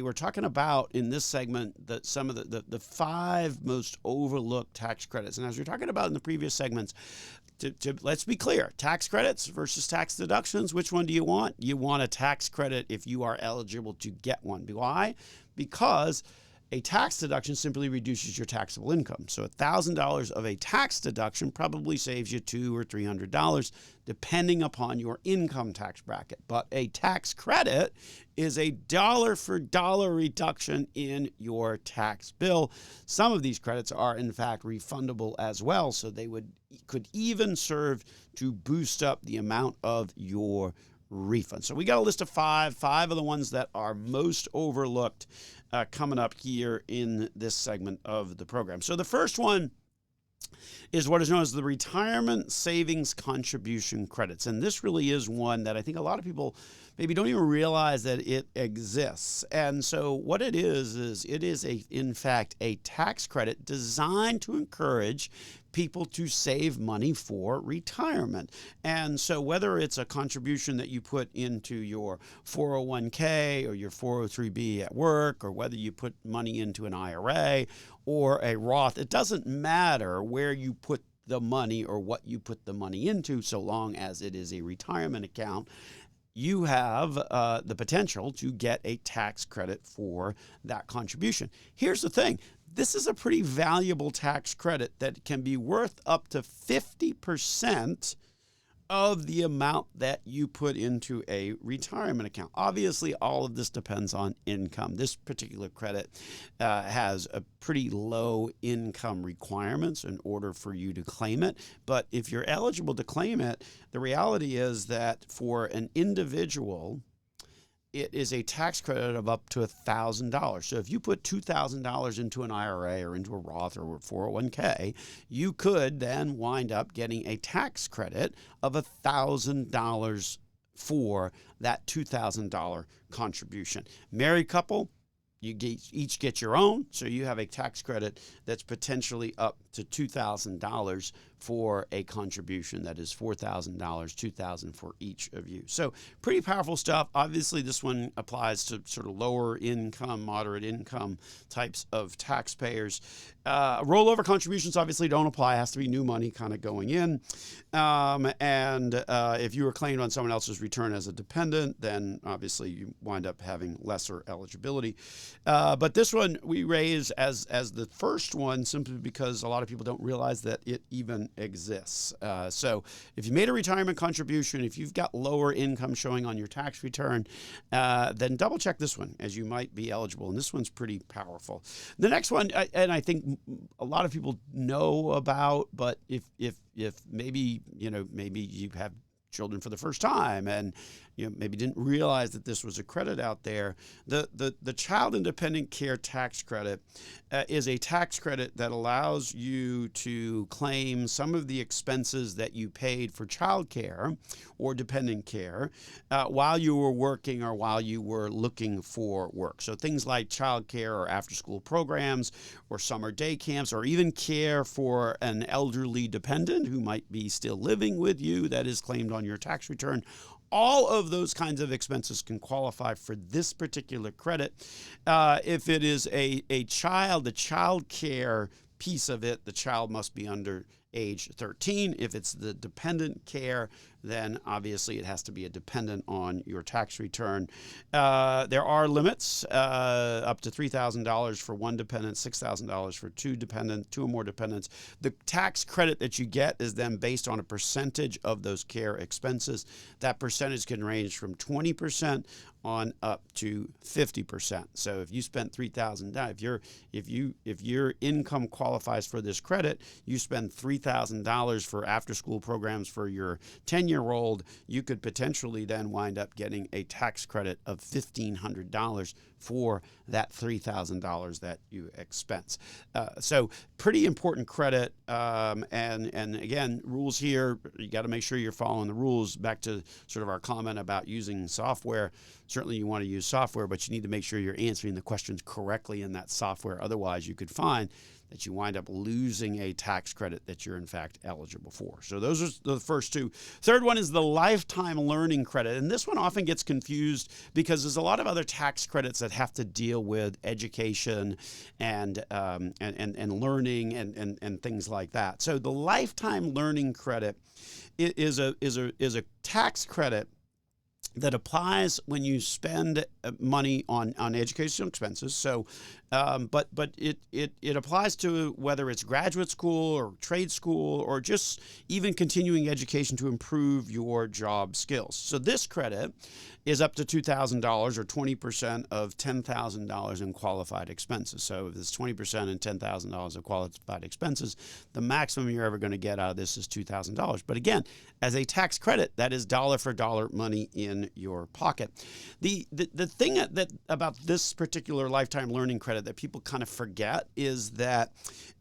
We're talking about in this segment that some of the five most overlooked tax credits. And as we were talking about in the previous segments, let's be clear, tax credits versus tax deductions, which one do you want? You want a tax credit if you are eligible to get one. Why? Because a tax deduction simply reduces your taxable income. So $1,000 of a tax deduction probably saves you $200 or $300, depending upon your income tax bracket. But a tax credit is a dollar for dollar reduction in your tax bill. Some of these credits are in fact refundable as well, so they could even serve to boost up the amount of your refund. So we got a list of five of the ones that are most overlooked coming up here in this segment of the program. So the first one is what is known as the retirement savings contribution credits. And this really is one that I think a lot of people maybe don't even realize that it exists. And so what it is in fact a tax credit designed to encourage people to save money for retirement. And so whether it's a contribution that you put into your 401k or your 403b at work, or whether you put money into an IRA or a Roth, it doesn't matter where you put the money or what you put the money into, so long as it is a retirement account. You have the potential to get a tax credit for that contribution. Here's the thing. This is a pretty valuable tax credit that can be worth up to 50% of the amount that you put into a retirement account. Obviously, all of this depends on income. This particular credit has a pretty low income requirements in order for you to claim it. But if you're eligible to claim it, the reality is that for an individual, it is a tax credit of up to $1,000. So if you put $2,000 into an IRA or into a Roth or a 401k, you could then wind up getting a tax credit of $1,000 for that $2,000 contribution. Married couple, you each get your own, so you have a tax credit that's potentially up to $2,000 for a contribution that is $4,000, $2,000 for each of you. So pretty powerful stuff. Obviously, this one applies to sort of lower income, moderate income types of taxpayers. Rollover contributions obviously don't apply. It has to be new money kind of going in. And if you were claimed on someone else's return as a dependent, then obviously you wind up having lesser eligibility. But this one we raise as the first one simply because a lot of people don't realize that it even exists. So if you made a retirement contribution, if you've got lower income showing on your tax return, then double check this one, as you might be eligible. And this one's pretty powerful. The next one, and I think a lot of people know about, but if maybe you have children for the first time and maybe didn't realize that this was a credit out there. The Child Independent Care Tax Credit is a tax credit that allows you to claim some of the expenses that you paid for childcare or dependent care while you were working or while you were looking for work. So things like childcare or after-school programs or summer day camps, or even care for an elderly dependent who might be still living with you that is claimed on your tax return. All of those kinds of expenses can qualify for this particular credit. If it is a child, the child care piece of it, the child must be under age 13. If it's the dependent care, then obviously it has to be a dependent on your tax return. There are limits, up to $3,000 for one dependent, $6,000 for two or more dependents. The tax credit that you get is then based on a percentage of those care expenses. That percentage can range from 20% on up to 50%. So if you spent $3,000, if your income qualifies for this credit, you spend $3,000 for after-school programs for your 10-year-old, you could potentially then wind up getting a tax credit of $1,500 for that $3,000 that you expense. So pretty important credit. And again, rules here, you got to make sure you're following the rules. Back to sort of our comment about using software. Certainly you want to use software, but you need to make sure you're answering the questions correctly in that software. Otherwise, you could find that you wind up losing a tax credit that you're in fact eligible for. So those are the first two. Third one is the lifetime learning credit. And this one often gets confused because there's a lot of other tax credits that have to deal with education and learning and things like that. So the lifetime learning credit is a tax credit that applies when you spend money on educational expenses. So, but it applies to whether it's graduate school or trade school or just even continuing education to improve your job skills. So this credit is up to $2,000 or 20% of $10,000 in qualified expenses. So if it's 20% and $10,000 of qualified expenses, the maximum you're ever going to get out of this is $2,000. But again, as a tax credit, that is dollar for dollar money in your pocket. The thing that about this particular lifetime learning credit that people kind of forget is that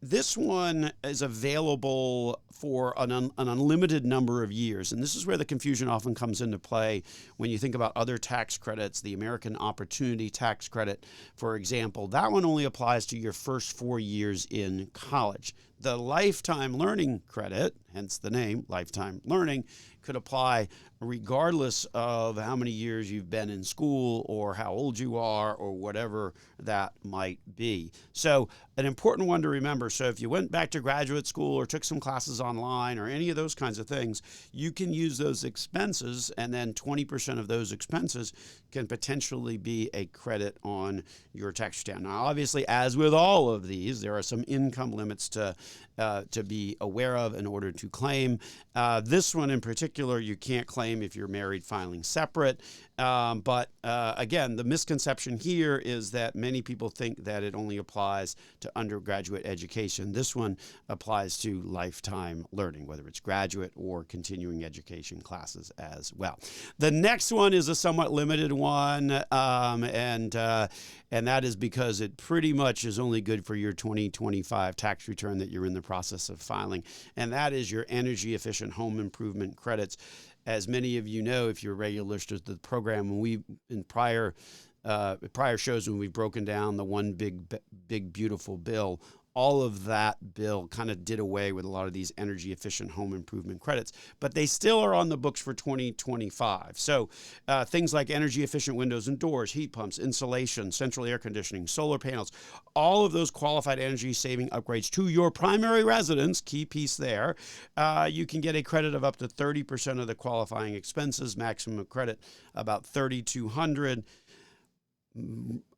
this one is available for an unlimited number of years. And this is where the confusion often comes into play when you think about other tax credits. The American Opportunity Tax Credit, for example, that one only applies to your first 4 years in college. The lifetime learning credit, hence the name, lifetime learning, could apply regardless of how many years you've been in school or how old you are or whatever that might be. So an important one to remember. So if you went back to graduate school or took some classes online or any of those kinds of things, you can use those expenses, and then 20% of those expenses can potentially be a credit on your tax return. Now, obviously, as with all of these, there are some income limits to be aware of in order to claim. This one in particular, you can't claim if you're married filing separate. But again, the misconception here is that many people think that it only applies to undergraduate education. This one applies to lifetime learning, whether it's graduate or continuing education classes as well. The next one is a somewhat limited one, and that is because it pretty much is only good for your 2025 tax return that you're in the process of filing, and that is your energy efficient home improvement credits. As many of you know, if you're regular listeners to the program, when we in prior shows when we've broken down the one big beautiful bill, all of that bill kind of did away with a lot of these energy efficient home improvement credits, but they still are on the books for 2025. So things like energy efficient windows and doors, heat pumps, insulation, central air conditioning, solar panels, all of those qualified energy saving upgrades to your primary residence, key piece there, you can get a credit of up to 30% of the qualifying expenses, maximum credit about $3,200.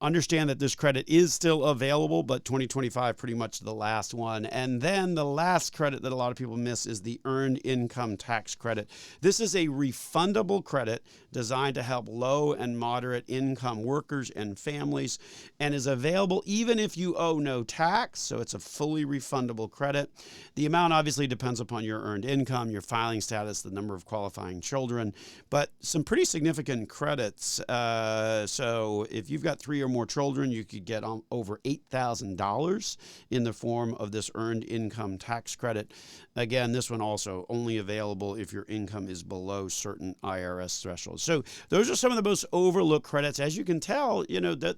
Understand that this credit is still available, but 2025 pretty much the last one. And then the last credit that a lot of people miss is the Earned Income Tax Credit. This is a refundable credit designed to help low and moderate income workers and families, and is available even if you owe no tax. So it's a fully refundable credit. The amount obviously depends upon your earned income, your filing status, the number of qualifying children, but some pretty significant credits. So if you've got 3 or more children, you could get over $8,000 in the form of this Earned Income Tax Credit. Again, this one also only available if your income is below certain IRS thresholds. So those are some of the most overlooked credits. As you can tell,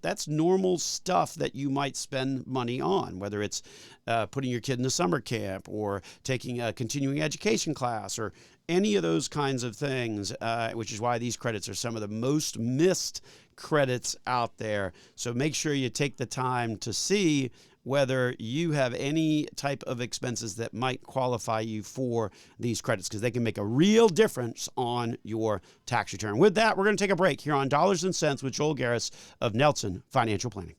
that's normal stuff that you might spend money on, whether it's putting your kid in a summer camp or taking a continuing education class or any of those kinds of things, which is why these credits are some of the most missed credits out there. So make sure you take the time to see whether you have any type of expenses that might qualify you for these credits, because they can make a real difference on your tax return. With that, we're going to take a break here on Dollars and Cents with Joel Garris of Nelson Financial Planning.